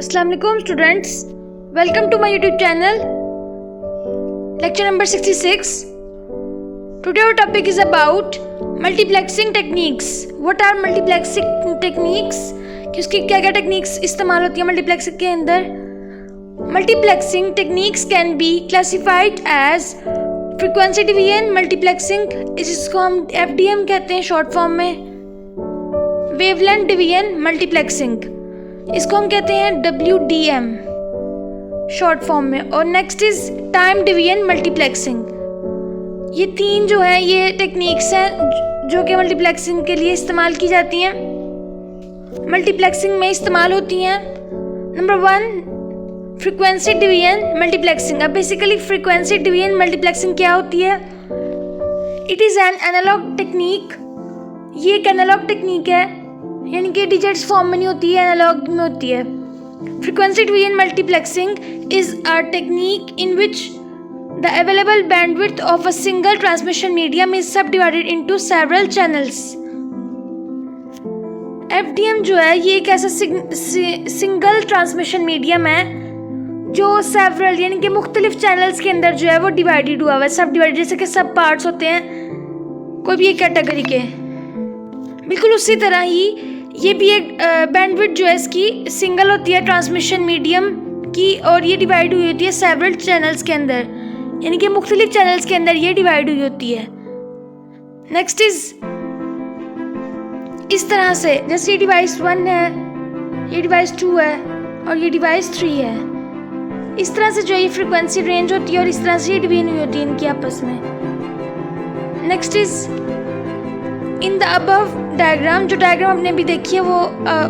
Assalamu alaikum students, welcome to my YouTube channel. Lecture number 66. Today our topic is about multiplexing techniques. What are multiplexing techniques? कि उसकी क्या क्या techniques इस्तेमाल होती है multiplexing के अंदर. Multiplexing techniques can be classified as frequency division multiplexing, जिसको हम FDM कहते हैं शॉर्ट फॉर्म में. वेवलेंथ डिवीजन मल्टीप्लेक्सिंग, इसको हम कहते हैं WDM शॉर्ट फॉर्म में. और next is time division multiplexing. ये तीन जो है ये टेक्निक्स हैं जो कि मल्टीप्लेक्सिंग के लिए इस्तेमाल की जाती हैं, मल्टीप्लेक्सिंग में इस्तेमाल होती हैं. Number 1 frequency division multiplexing. अब बेसिकली फ्रीक्वेंसी डिवीजन मल्टीप्लेक्सिंग क्या होती है? It is an analogue technique. ये एक एनालॉग टेक्निक है, यानी कि डिजिट्स फॉर्म में नहीं होती है, एनालॉग में होती है. Frequency division multiplexing is a technique in which the available bandwidth of a single transmission medium is subdivided into several channels. FDM जो है ये एक ऐसा सिंगल ट्रांसमिशन मीडियम है जो सेवरल यानी कि मुख्तलिफ चैनल्स के अंदर जो है वो डिवाइडेड हुआ है, सब डिवाइडेड, जैसे कि सब पार्ट्स होते हैं कोई भी एक कैटेगरी के. बिल्कुल उसी तरह ही ये भी एक बैंडविड्थ जो है इसकी सिंगल होती है ट्रांसमिशन मीडियम की, और ये डिवाइड हुई होती है सेवरल चैनल्स के अंदर, यानी कि मुख्तलिफ चैनल्स के अंदर ये डिवाइड हुई होती है. नेक्स्ट इज इस तरह से, जैसे ये डिवाइस 1 है, ये डिवाइस 2 है और ये डिवाइस 3 है. इस तरह से जो ये फ्रीक्वेंसी रेंज होती है और इस तरह से ये डिवीजन हुई होती है इनकी आपस में. Next is in the above diagram, जो डायग्राम आपने अभी देखी है वो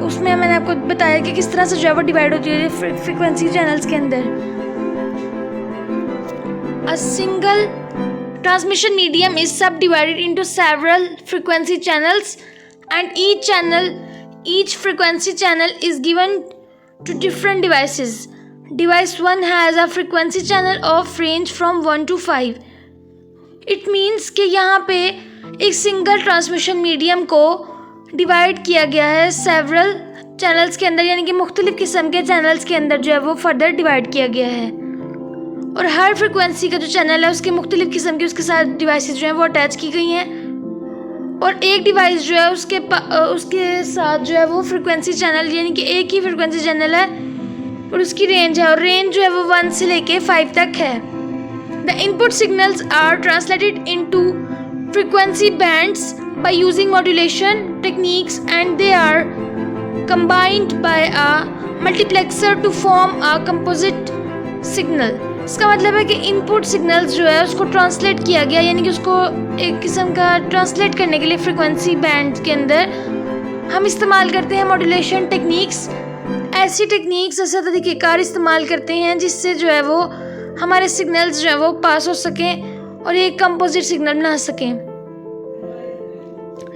उसमें मैंने आपको बताया कि किस तरह से जो है वो डिवाइड होती है फ्रीक्वेंसी चैनल्स के अंदर. A single transmission medium is subdivided into several frequency channels and each frequency channel is given to different devices. Device 1 has a frequency channel of range from 1 to 5. It means कि यहाँ पे एक single transmission medium को divide किया गया है several channels के अंदर, यानी कि मुख्तलिफ किस्म के चैनल्स के अंदर जो है वो फर्दर डिवाइड किया गया है. और हर फ्रिक्वेंसी का जो चैनल है उसके मुख्तलिफ किस्म के उसके साथ डिवाइसेस जो हैं वो अटैच की गई हैं, और एक डिवाइस जो है उसके साथ जो है वो फ्रिक्वेंसी चैनल, यानी कि एक ही फ्रिक्वेंसी चैनल है और उसकी रेंज है, और रेंज जो है वो 1 से लेके 5 तक है. The input signals are translated into frequency bands by using modulation techniques and they are combined by a multiplexer to form a composite signal. इसका मतलब है कि इनपुट सिग्नल्स जो है उसको ट्रांसलेट किया गया, यानी कि उसको एक किस्म का ट्रांसलेट करने के लिए फ्रीक्वेंसी बैंड के अंदर हम इस्तेमाल करते हैं मॉड्यूलेशन टेक्निक्स. ऐसी टेक्निक्स ऐसे तरीक़ेकार इस्तेमाल करते हैं जिससे जो है वो हमारे सिग्नल्स जो है वो पास हो सकें और एक कंपोजिट सिग्नल बना सकें.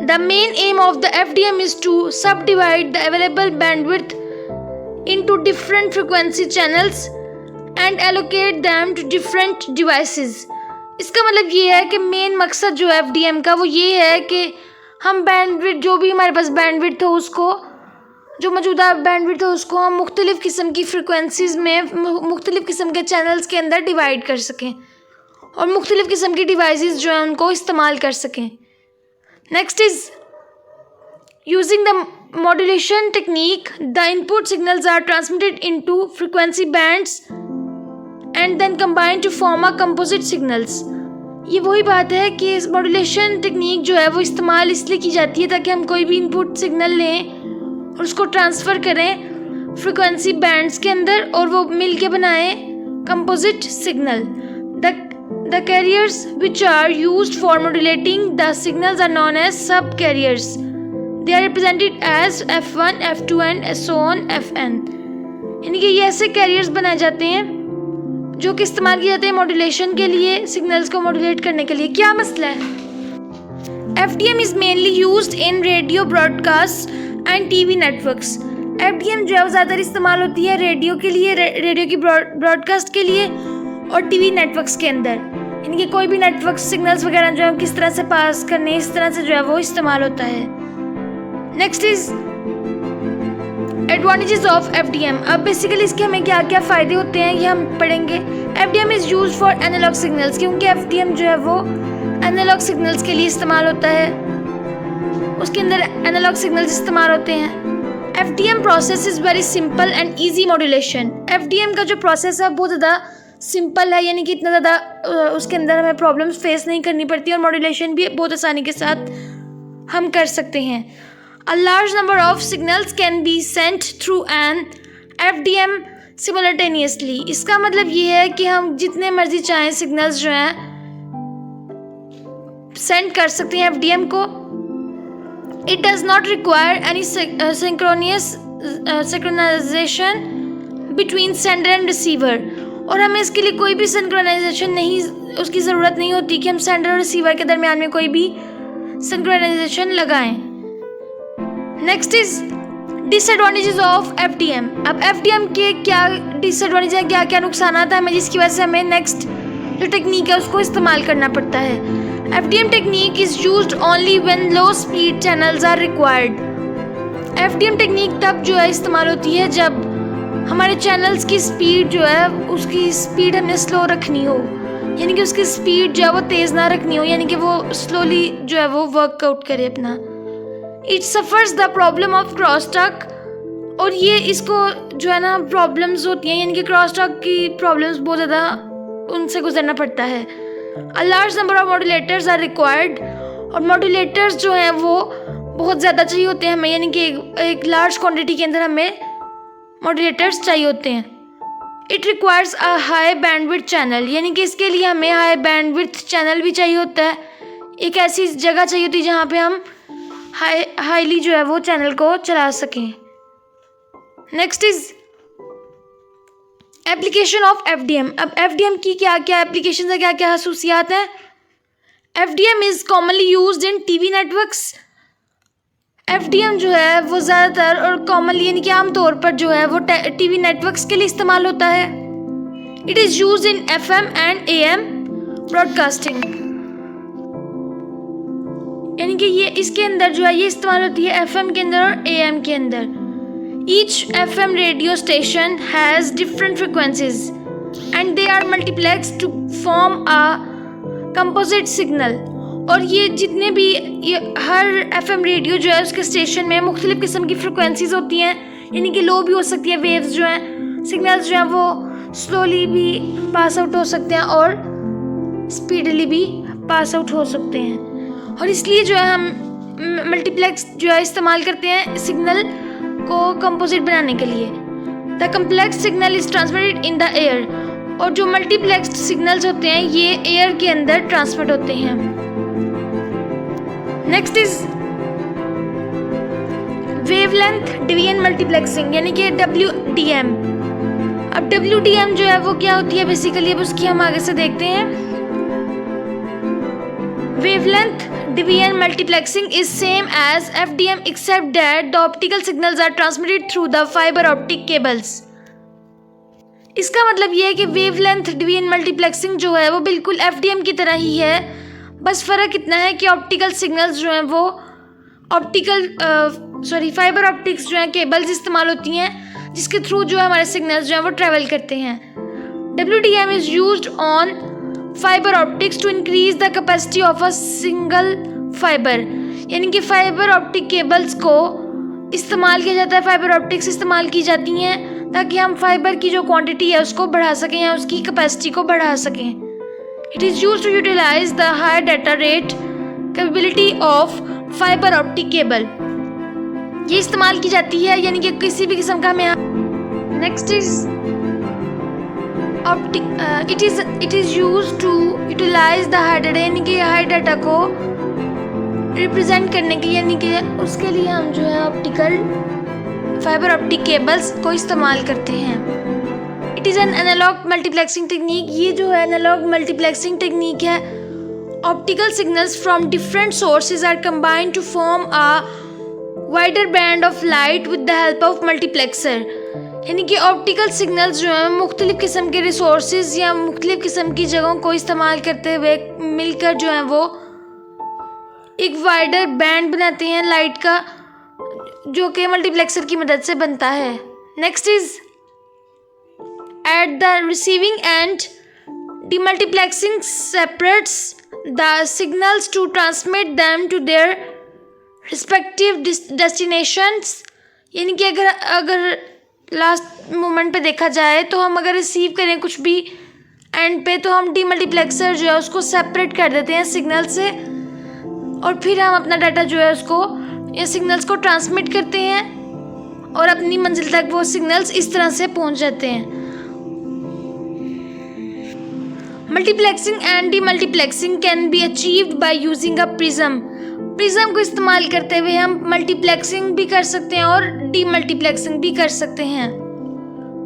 The main aim of the FDM is to subdivide the available bandwidth into different frequency channels and allocate them to different devices. इसका मतलब ये है कि मेन मकसद जो है FDM का वो ये है कि हम बैंडविड्थ, जो भी हमारे पास बैंडविड्थ हो उसको, जो मौजूदा बैंडविड्थ हो उसको हम मुख्तलिफ किस्म की फ्रिक्वेंसीज़ में मुख्तलिफ किस्म के चैनल्स के अंदर डिवाइड कर सकें और मुख्तलिफ किस्म की डिवाइसेस जो हैं उनको इस्तेमाल कर सकें. Next is using the modulation technique the input signals are transmitted into frequency bands and then combined to form a composite signals. ये वही बात है कि इस मॉड्यूलेशन टेक्निक जो है वो इस्तेमाल इसलिए की जाती है ताकि हम कोई भी इनपुट सिग्नल लें और उसको ट्रांसफ़र करें फ्रीक्वेंसी बैंड्स के अंदर और वो मिल के बनाएं composite signal. The carriers which are used for modulating the signals are known as sub-carriers. They are represented as F1, F2 and so on Fn. यानी कि ये ऐसे कैरियर्स बनाए जाते हैं जो कि इस्तेमाल किए जाते हैं मॉड्यूलेशन के लिए, सिग्नल्स को मॉड्यूलेट करने के लिए. क्या मसला है? FDM is mainly used in radio broadcasts and TV networks. FDM जो है वो ज़्यादातर इस्तेमाल होती है रेडियो के लिए, रेडियो की ब्रॉडकास्ट के लिए और TV नेटवर्क्स के अंदर, यानी कि कोई भी नेटवर्क सिग्नल्स वगैरह जो है किस तरह से पास करने, इस तरह से जो है वो इस्तेमाल होता है. Next is advantages of FDM। अब बेसिकली इसके हमें क्या क्या फ़ायदे होते हैं ये हम पढ़ेंगे। FDM is use for analogue signals, क्योंकि FDM जो है वो एनालॉग सिग्नल्स के लिए इस्तेमाल होता है, उसके अंदर एनालॉग सिग्नल्स इस्तेमाल होते हैं। FDM process is very simple and easy modulation. FDM का जो प्रोसेस है बहुत ज़्यादा सिंपल है, यानी कि इतना ज़्यादा उसके अंदर हमें प्रॉब्लम्स फेस नहीं करनी पड़ती और मॉड्यूलेशन भी बहुत आसानी के साथ हम कर सकते हैं। A large number of signals can be sent through an FDM simultaneously। इसका मतलब ये है कि हम जितने मर्जी चाहें सिग्नल्स जो हैं सेंड कर सकते हैं FDM को। It does not require any synchronization between sender and receiver। और हमें इसके लिए कोई भी सिंक्रोनाइजेशन नहीं, उसकी ज़रूरत नहीं होती कि हम सेंडर और रिसीवर के दरमियान में कोई भी सिंक्रोनाइजेशन लगाएं। Next is disadvantages of FDM। अब FDM के क्या डिसएडवांटेज हैं, क्या क्या नुकसान आता है हमें, जिसकी वजह से हमें नेक्स्ट जो टेक्निक है उसको इस्तेमाल करना पड़ता है। FDM technique is used only when low speed channels are required. FDM technique तब जो है इस्तेमाल होती है जब हमारे चैनल्स की स्पीड जो है उसकी स्पीड हमें स्लो रखनी हो, यानी कि उसकी स्पीड जो है वो तेज़ ना रखनी हो, यानी कि वो स्लोली जो है वो वर्कआउट करे अपना। It suffers the problem of cross talk. और ये इसको जो है ना प्रॉब्लम्स होती हैं, यानी कि क्रॉस टॉक की प्रॉब्लम्स बहुत ज़्यादा उनसे गुजरना पड़ता है। A large number of modulators are required. और मॉड्यूलेटर्स जो हैं वो बहुत ज़्यादा चाहिए होते हैं हमें, यानी कि एक लार्ज क्वान्टिटी के अंदर हमें मॉड्यूलेटर्स चाहिए होते हैं। It requires a high bandwidth channel, यानी कि इसके लिए हमें हाई बैंडविड्थ चैनल भी चाहिए होता है। एक ऐसी जगह चाहिए होती है जहाँ पे हम हाईली जो है वो चैनल को चला सकें। Next is application of FDM। अब FDM की क्या क्या एप्लीकेशन है, क्या क्या खसूसियात हैं। FDM is commonly used in TV networks. FDM जो है वो ज़्यादातर और कॉमनली यानी कि आम तौर पर जो है वो TV नेटवर्क्स के लिए इस्तेमाल होता है। It is used in FM and AM broadcasting, यानी कि ये इसके अंदर जो है ये इस्तेमाल होती है FM के अंदर और AM के अंदर। Each FM radio station has different frequencies and they are multiplexed to form a composite signal। और ये जितने भी हर FM रेडियो जो है उसके स्टेशन में मुख्तलिफ किस्म की फ्रिक्वेंसीज होती हैं, यानी कि लो भी हो सकती है वेव्स जो हैं, सिग्नल्स जो हैं वो स्लोली भी पास आउट हो सकते हैं और स्पीडली भी पास आउट हो सकते हैं। और इसलिए जो है हम मल्टीप्लेक्स जो है इस्तेमाल करते हैं सिग्नल को कंपोजिट बनाने के लिए। The complex signal is transmitted in the air. और जो मल्टीप्लेक्स्ड सिग्नल्स होते हैं ये एयर के अंदर ट्रांसमिट होते हैं। Next is wavelength division multiplexing, यानी कि WDM। अब WDM जो है वो क्या होती है बेसिकली, अब उसकी हम आगे से देखते हैं। Wavelength division multiplexing is same as FDM except that the optical signals are transmitted through the fiber optic cables। इसका मतलब ये है कि वेवलेंथ डिवीजन मल्टीप्लेक्सिंग जो है वो बिल्कुल FDM की तरह ही है, बस फ़र्क इतना है कि ऑप्टिकल सिग्नल्स जो हैं वो फाइबर ऑप्टिक्स जो हैं केबल्स इस्तेमाल होती हैं जिसके थ्रू जो है हमारे सिग्नल्स जो हैं वो ट्रैवल करते हैं। WDM is used on fibre optics to increase the capacity of a single fibre, यानी कि फाइबर ऑप्टिक केबल्स को इस्तेमाल किया जाता है, फाइबर ऑप्टिक्स इस्तेमाल की जाती हैं ताकि हम फाइबर की जो क्वांटिटी है उसको बढ़ा सकें या उसकी कैपेसिटी को बढ़ा सकें। It is used to utilise the high data rate capability of fibre optic cable. ये इस्तेमाल की जाती है यानी कि किसी भी किस्म का हमें। Next is it is use to utilise the high data, यानी कि हाई डाटा को रिप्रेजेंट करने के, यानी कि उसके लिए हम जो है ऑप्टिकल फाइबर ऑप्टिक केबल्स को इस्तेमाल करते हैं। It is an analogue multiplexing technique. ये जो है एनालॉग मल्टीप्लेक्सिंग टेक्निक है। Optical signals from different sources are combined to form a wider band of light with the help of multiplexer, यानी कि ऑप्टिकल सिग्नल्स जो हैं मुख्तलिफ़ किस्म के रिसोर्सेज या मुख्तलिफ़ किस्म की जगहों को इस्तेमाल करते हुए मिलकर जो है वो एक वाइडर बैंड बनाते हैं लाइट का, जो कि मल्टीप्लेक्सर की मदद से बनता है। Next is at the receiving end demultiplexing separates the signals to transmit them to their respective destinations. यानी कि अगर लास्ट मोमेंट पे देखा जाए तो हम अगर रिसीव करें कुछ भी एंड पे, तो हम डीमल्टीप्लेक्सर जो है उसको सेपरेट कर देते हैं सिग्नल से, और फिर हम अपना डाटा जो है उसको या सिग्नल्स को ट्रांसमिट करते हैं और अपनी मंजिल तक वो सिग्नल्स इस तरह से पहुंच जाते हैं। Multiplexing and demultiplexing can be achieved by using a prism. Prism को इस्तेमाल करते हुए हम मल्टीप्लेक्सिंग भी कर सकते हैं और डीमल्टीप्लेक्सिंग भी कर सकते हैं।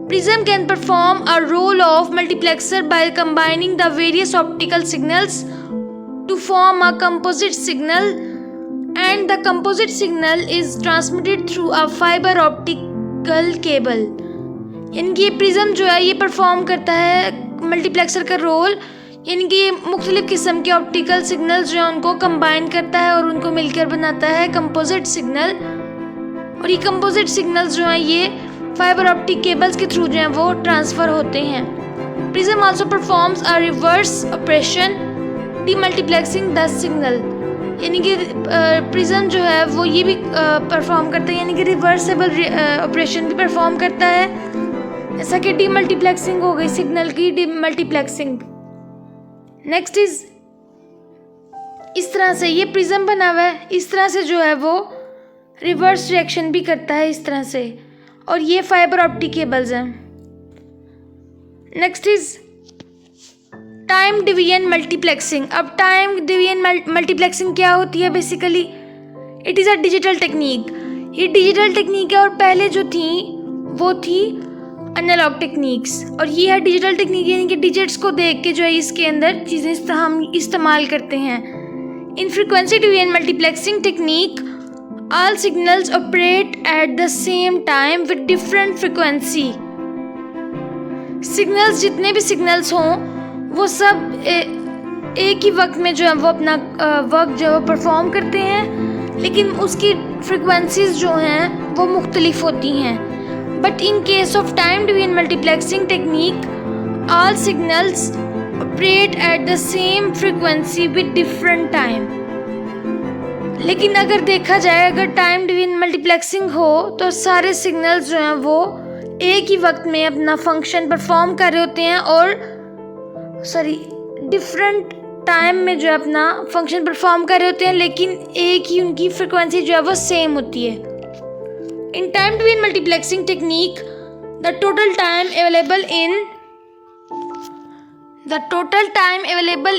Prism can perform a role of multiplexer by combining the various optical signals to form a composite signal and the composite signal is transmitted through a fibre optical cable. यानी कि ये प्रिज्म जो है ये परफॉर्म करता है multiplexer का role, यानी कि ये मुख्तलिफ किस्म के ऑप्टिकल सिग्नल्स जो हैं उनको कंबाइन करता है और उनको मिलकर बनाता है कंपोजिट सिग्नल। और ये कंपोजिट सिग्नल्स जो हैं ये फाइबर ऑप्टिक केबल्स के थ्रू जो हैं वो ट्रांसफ़र होते हैं। Prism also performs a reverse operation demultiplexing the signal. यानी कि प्रिज्म जो है वो ये भी परफॉर्म करता है, यानी कि रिवर्सेबल ऑपरेशन भी परफॉर्म करता है, जैसा कि डीमल्टीप्लेक्सिंग हो गई सिग्नल की डीमल्टीप्लेक्सिंग। नेक्स्ट इज इस तरह से ये प्रिज्म बना हुआ है, इस तरह से जो है वो रिवर्स रिएक्शन भी करता है इस तरह से, और ये फाइबर ऑप्टिक केबल्स हैं। Next is time division multiplexing. अब टाइम डिवीजन मल्टीप्लेक्सिंग क्या होती है? Basically it is a digital technique. ये डिजिटल टेक्निक है और पहले जो थी वो थी एनालॉग टेक्निक्स, और ये है डिजिटल टेक्निक, यानी कि डिजिट्स को देख के जो है इसके अंदर चीज़ें हम इस्तेमाल करते हैं। In frequency division multiplexing technique all signals operate at the same time with different frequency. Signals जितने भी सिग्नल्स हों वो सब एक ही वक्त में जो है वो अपना वर्क जो है वो परफॉर्म करते हैं, लेकिन उसकी फ्रीक्वेंसीज जो हैं वो मुख्तलिफ होती हैं। But in case of time division multiplexing technique, all signals operate at the same frequency with different time. लेकिन अगर देखा जाए, अगर टाइम डिवीजन मल्टीप्लेक्सिंग हो तो सारे सिग्नल्स जो हैं वो एक ही वक्त में अपना फंक्शन परफॉर्म कर रहे होते हैं और डिफरेंट टाइम में जो है अपना फंक्शन परफॉर्म कर रहे होते हैं, लेकिन एक ही उनकी फ्रिक्वेंसी जो है वो सेम होती है। In time division multiplexing technique, the total time available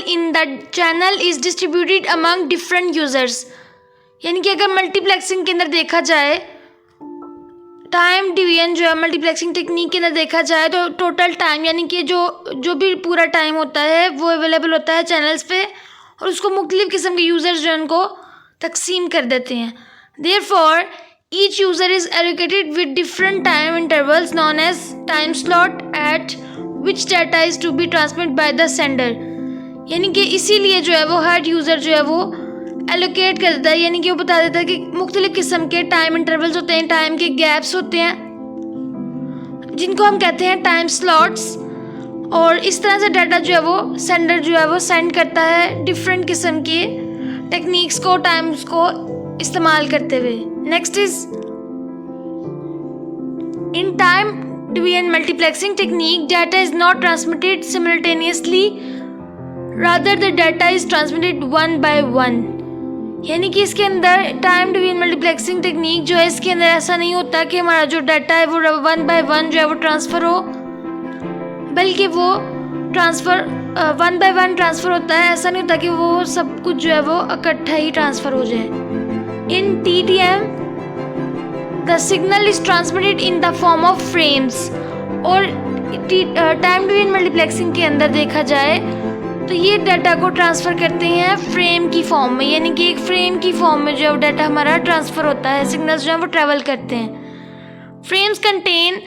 in the channel is distributed among different users. यानी कि अगर मल्टीप्लेक्सिंग के अंदर देखा जाए, टाइम डिवीजन जो है मल्टीप्लेक्सिंग टेक्निक के अंदर देखा जाए तो टोटल टाइम यानी कि जो भी पूरा टाइम होता है वो अवेलेबल होता है चैनल्स पे, और उसको मुख्तलिफ किस्म के यूज़र्स जो हैं उनको तकसीम कर देते हैं। Therefore, each user is allocated with different time intervals known as time slot at which data is to be transmitted by the sender. यानी कि इसीलिए जो है वो हर यूज़र जो है वो एलोकेट कर देता है, यानी कि वो बता देता है कि मुख्तलिफ किस्म के टाइम इंटरवल्स होते हैं, टाइम के गैप्स होते हैं जिनको हम कहते हैं टाइम स्लॉट्स, और इस तरह से डाटा जो है वो सेंडर जो है वो सेंड करता है डिफरेंट किस्म के टेक्निक्स को, टाइम्स को इस्तेमाल करते हुए। Next is in time division multiplexing technique data is not transmitted simultaneously, rather the data is transmitted one by one. यानी कि इसके अंदर टाइम डिवीजन मल्टीप्लेक्सिंग टेक्निक जो है इसके अंदर ऐसा नहीं होता कि हमारा जो डाटा है वो वन बाय वन जो है वो ट्रांसफ़र हो, बल्कि वो transfer one by one transfer होता है। ऐसा नहीं होता कि वो सब कुछ जो है वो इकट्ठा ही ट्रांसफ़र हो जाए। In TDM, the signal is transmitted in the form of frames. और टाइम डिवीजन मल्टीप्लेक्सिंग के अंदर देखा जाए तो ये डाटा को ट्रांसफ़र करते हैं फ्रेम की फॉर्म में, यानी कि एक फ्रेम की फॉर्म में जो डाटा हमारा ट्रांसफ़र होता है, सिग्नल्स जो हैं वो ट्रैवल करते हैं। Frames contain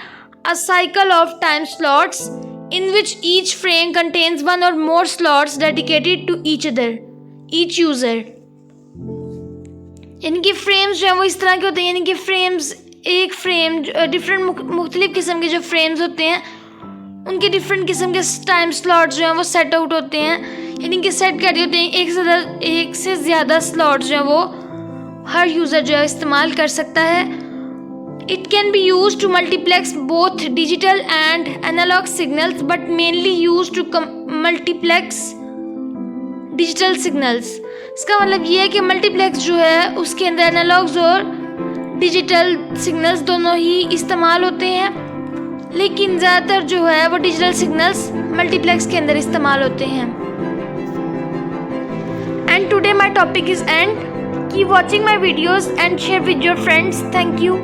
a cycle of time slots in which each frame contains one or more slots dedicated to each user. यानी कि फ्रेम्स जो है वो इस तरह के होते हैं, यानी कि फ्रेम्स एक फ्रेम डिफरेंट मुख्तलिफ किस्म के जो फ्रेम्स होते हैं उनके डिफरेंट किस्म के टाइम स्लॉट जो हैं वो सेट आउट होते हैं, यानी कि सेट कर दिए होते हैं। एक से ज़्यादा स्लॉट जो है वो हर यूज़र जो है इस्तेमाल कर सकता है। It can be use to multiplex both digital and analogue signals but mainly use to multiplex digital signals. इसका मतलब ये है कि मल्टीप्लेक्स जो है उसके अंदर एनालॉग्स और डिजिटल सिग्नल्स दोनों ही इस्तेमाल होते हैं, लेकिन ज़्यादातर जो है वो डिजिटल सिग्नल्स मल्टीप्लेक्स के अंदर इस्तेमाल होते हैं। And today my topic is and. Keep watching my videos and share with your friends. Thank you.